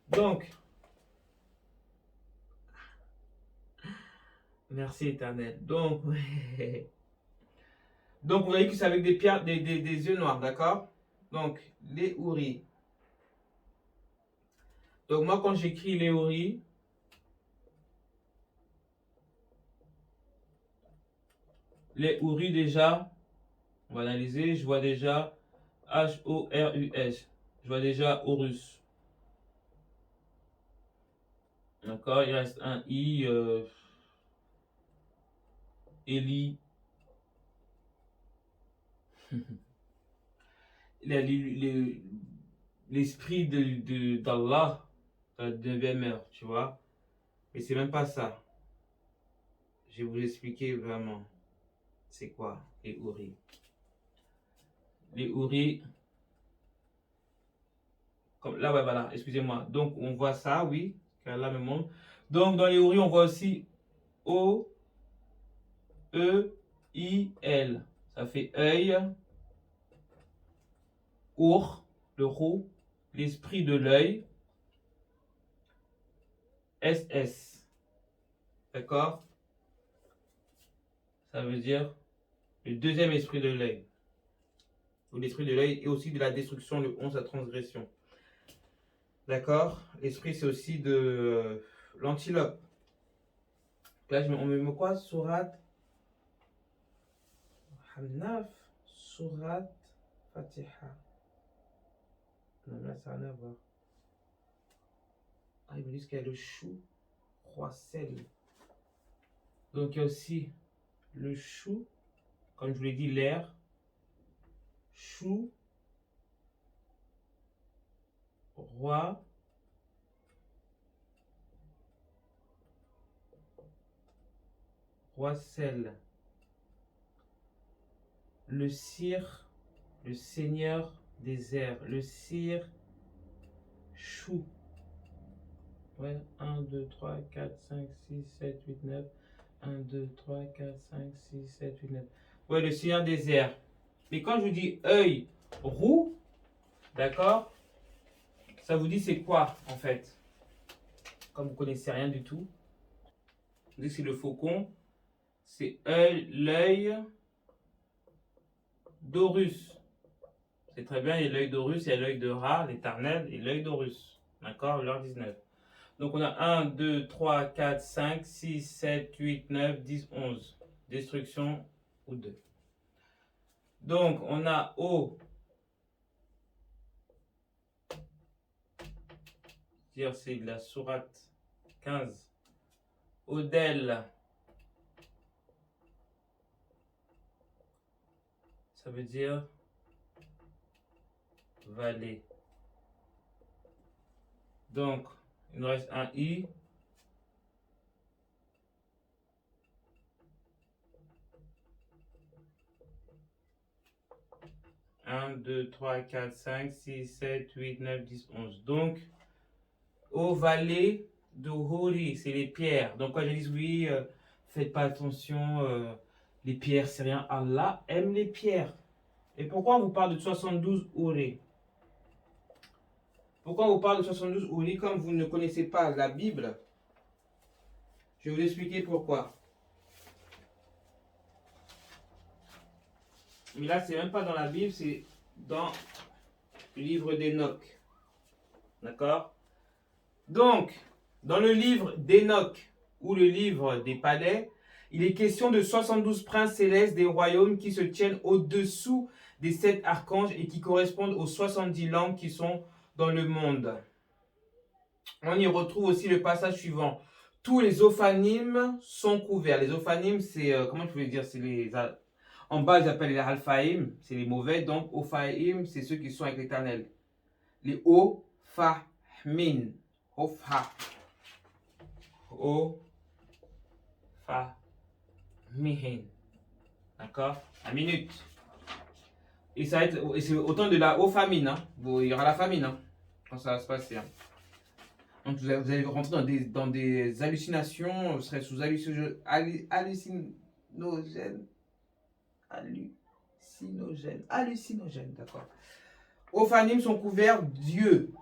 Donc, merci éternel. Donc, donc vous voyez que c'est avec des pierres, des yeux noirs, d'accord? Donc, les houris. Donc moi quand j'écris les houris, déjà, on va analyser, je vois déjà H-O-R-U-S. Je vois déjà Horus. D'accord, il reste un I, Eli. L'esprit d'Allah, la 9e heure, tu vois. Mais c'est même pas ça. Je vais vous expliquer vraiment. C'est quoi les houris? Les houris, comme là, ouais, voilà, excusez-moi. Donc, on voit ça, oui, car là me montre. Donc, dans les houris, on voit aussi O, E, I, L. Ça fait œil, our, le roux, l'esprit de l'œil, SS. D'accord? Ça veut dire le deuxième esprit de l'œil. L'esprit de l'œil et aussi de la destruction, le 11, la transgression. D'accord? L'esprit, c'est aussi de l'antilope. Là, on me met quoi? Surat Hanaf, Surat Fatiha. Non, là, ça n'a rien à voir. Ah, ils me disent qu'il y a le chou, roi sel. Donc, il y a aussi le chou, comme je vous l'ai dit, l'air. Chou, roi, sel. Le cire, le seigneur des airs. Le cire, chou. Ouais, 1, 2, 3, 4, 5, 6, 7, 8, 9. 1, 2, 3, 4, 5, 6, 7, 8, 9. Ouais, le seigneur des airs. Mais quand je vous dis œil roux, d'accord, ça vous dit c'est quoi en fait? Comme vous ne connaissez rien du tout, vous dites c'est le faucon, c'est l'œil d'Horus. C'est très bien, il y a l'œil d'Horus, il y a l'œil de Ra, l'éternel, et l'œil d'Horus. D'accord, l'heure 19. Donc on a 1, 2, 3, 4, 5, 6, 7, 8, 9, 10, 11. Destruction ou 2. Donc, on a O, c'est de la sourate 15. Odel, ça veut dire vallée. Donc, il nous reste un I. Un, 2, 3, 4, 5, 6, 7, 8, 9, 10, 11. Donc, aux vallées de Hori, c'est les pierres. Donc, quand je dis oui, faites pas attention, les pierres, c'est rien. Allah aime les pierres. Et pourquoi on vous parle de 72 Hori? Pourquoi on vous parle de 72 Hori comme vous ne connaissez pas la Bible? Je vais vous expliquer pourquoi. Mais là, c'est même pas dans la Bible, c'est dans le livre d'Enoch. D'accord? Donc, dans le livre d'Enoch, ou le livre des palais, il est question de 72 princes célestes des royaumes qui se tiennent au-dessous des 7 archanges et qui correspondent aux 70 langues qui sont dans le monde. On y retrouve aussi le passage suivant. Tous les ophanimes sont couverts. Les ophanimes, c'est, comment je peux dire, c'est les... En bas, ils appellent les alphaïm, c'est les mauvais. Donc, ophaïm, c'est ceux qui sont avec l'éternel. Les o-fa-min. Opha. O-fa-mihin. D'accord? La minute. Et ça va être, c'est autant de la o-famine. Hein. Il y aura la famine hein, quand ça va se passer. Hein. Donc vous allez rentrer dans des hallucinations, vous serez sous hallucinogène. Hallucinogène, d'accord. Ophanim sont couverts Dieu.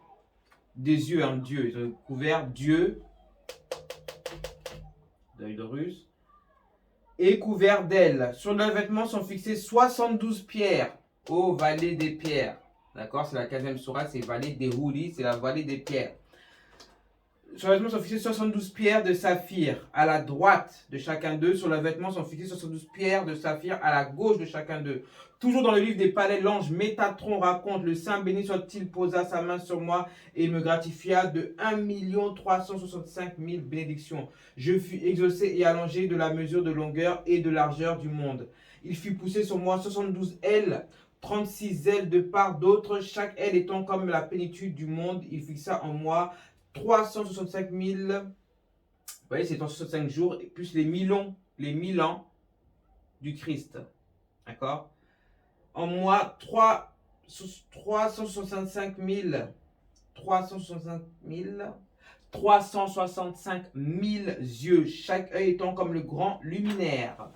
Des yeux, hein, Dieu. Ils sont couverts Dieu. D'œil de russe. Et couverts d'ailes. Sur leurs vêtements sont fixées 72 pierres. Ô vallée des pierres. D'accord, c'est la 15e sourate, c'est vallée des Houris, c'est la vallée des pierres. Sur les vêtements sont fixées 72 pierres de saphir à la droite de chacun d'eux. Sur leurs vêtements sont fixées 72 pierres de saphir à la gauche de chacun d'eux. Toujours dans le livre des palais, l'ange Métatron raconte: le Saint béni soit-il posa sa main sur moi et il me gratifia de 1 365 000 bénédictions. Je fus exaucé et allongé de la mesure de longueur et de largeur du monde. Il fit pousser sur moi 72 ailes, 36 ailes de part d'autre, chaque aile étant comme la plénitude du monde. Il fixa en moi 365 000, vous voyez, c'est 365 jours, plus les 1000 ans du Christ. D'accord? En moi, 365 000 yeux, chaque œil étant comme le grand luminaire.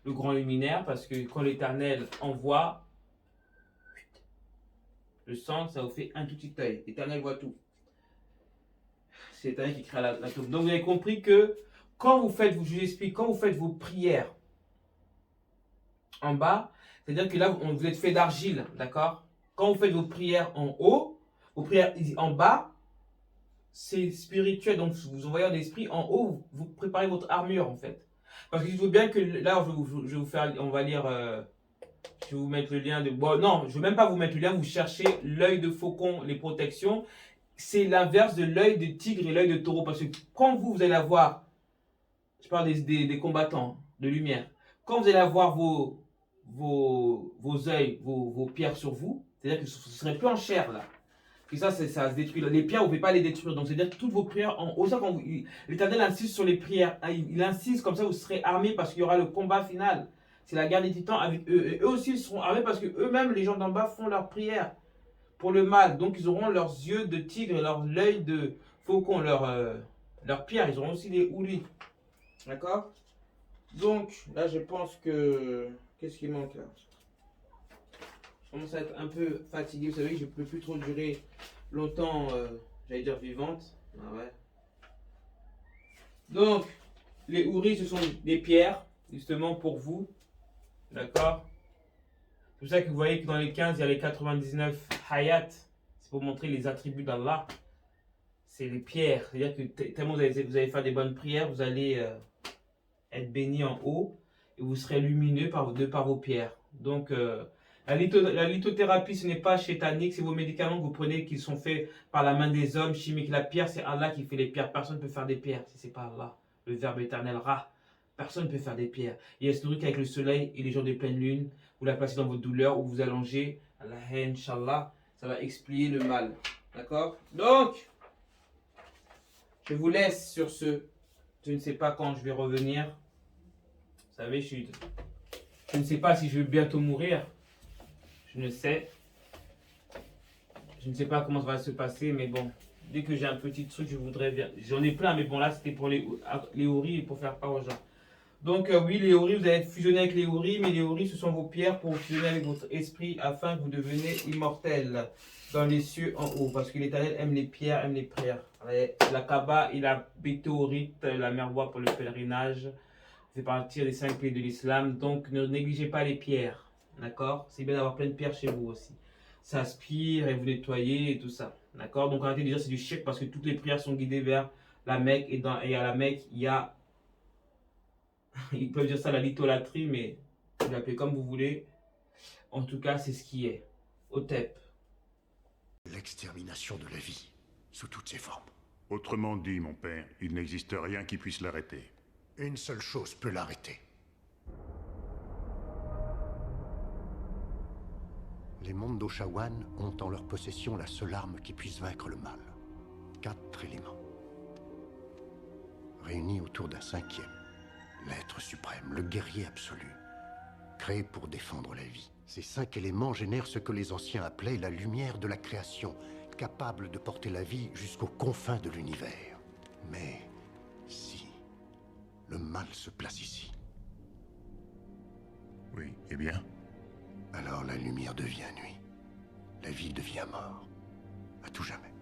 Le grand luminaire, parce que quand l'Éternel envoie le sang, ça vous fait un tout petit œil. L'Éternel voit tout. C'est l'Éternel qui crée l'atome. Donc vous avez compris que quand vous faites, je vous explique, quand vous faites vos prières en bas, c'est-à-dire que là, vous êtes fait d'argile, d'accord? Quand vous faites vos prières en haut, vos prières en bas, c'est spirituel. Donc vous envoyez en esprit, en haut, vous préparez votre armure en fait. Parce que je veux bien que là, je vais vous faire, on va lire, je vais vous mettre le lien de... Bon, non, je ne vais même pas vous mettre le lien, vous cherchez l'œil de faucon, les protections. C'est l'inverse de l'œil de tigre et l'œil de taureau. Parce que quand vous allez avoir, je parle des combattants de lumière, quand vous allez avoir vos œils, vos pierres sur vous, c'est-à-dire que ce ne serait plus en chair là. Et ça se détruit. Les pierres, vous ne pouvez pas les détruire. Donc, c'est-à-dire que toutes vos prières, l'Éternel insiste sur les prières. Il insiste, comme ça, vous serez armés parce qu'il y aura le combat final. C'est la guerre des titans avec eux. Et eux aussi seront armés parce que eux-mêmes, les gens d'en bas, font leurs prières pour le mal. Donc, ils auront leurs yeux de tigre, l'œil de faucon, leurs pierres. Ils auront aussi les houlis. D'accord? Donc, là, je pense que... Qu'est-ce qui manque là? Je commence à être un peu fatigué. Vous savez que je ne peux plus trop durer longtemps, j'allais dire vivante. Ah ouais. Donc, les houris, ce sont des pierres, justement pour vous. D'accord? C'est pour ça que vous voyez que dans les 15, il y a les 99 hayat. C'est pour montrer les attributs d'Allah. C'est les pierres. C'est-à-dire que tellement vous allez faire des bonnes prières, vous allez être béni en haut et vous serez lumineux par vos pierres. Donc, la lithothérapie, ce n'est pas chétanique, c'est vos médicaments que vous prenez qui sont faits par la main des hommes, chimiques. La pierre, c'est Allah qui fait les pierres. Personne ne peut faire des pierres si ce n'est pas Allah. Le Verbe éternel, Ra. Personne ne peut faire des pierres. Il y a ce truc avec le soleil et les jours de pleine lune. Vous la placez dans votre douleur ou vous allongez. Allah, Inch'Allah, ça va expier le mal. D'accord? Donc, je vous laisse sur ce. Je ne sais pas quand je vais revenir. Vous savez, je ne sais pas si je vais bientôt mourir. Je ne sais. Je ne sais pas comment ça va se passer, mais bon. Dès que j'ai un petit truc, je voudrais bien. J'en ai plein, mais bon, là, c'était pour les houris et pour faire part aux gens. Donc, oui, les houris, vous allez être fusionné avec les houris, mais les houris, ce sont vos pierres pour fusionner avec votre esprit afin que vous deveniez immortel dans les cieux en haut. Parce que l'Éternel aime les pierres, aime les prières. La Kaaba, il a béthéorite, la mervoie pour le pèlerinage. Fait partir des 5 clés de l'islam. Donc, ne négligez pas les pierres. D'accord? C'est bien d'avoir plein de pierres chez vous aussi. Ça aspire et vous nettoyez et tout ça. D'accord? Donc, arrêtez de dire c'est du shirk parce que toutes les prières sont guidées vers la Mecque. Et à la Mecque, il y a... Ils peuvent dire ça la litholatrie, mais vous l'appelez comme vous voulez. En tout cas, c'est ce qui est. Otep. L'extermination de la vie, sous toutes ses formes. Autrement dit, mon père, il n'existe rien qui puisse l'arrêter. Une seule chose peut l'arrêter. Les Mondoshawan ont en leur possession la seule arme qui puisse vaincre le mal. 4 éléments. Réunis autour d'un 5e. L'être suprême, le guerrier absolu. Créé pour défendre la vie. Ces 5 éléments génèrent ce que les anciens appelaient la lumière de la création, certes capable de porter la vie jusqu'aux confins de l'univers. Mais si le mal se place ici, Oui, eh bien? alors la lumière devient nuit. La vie devient mort. À tout jamais.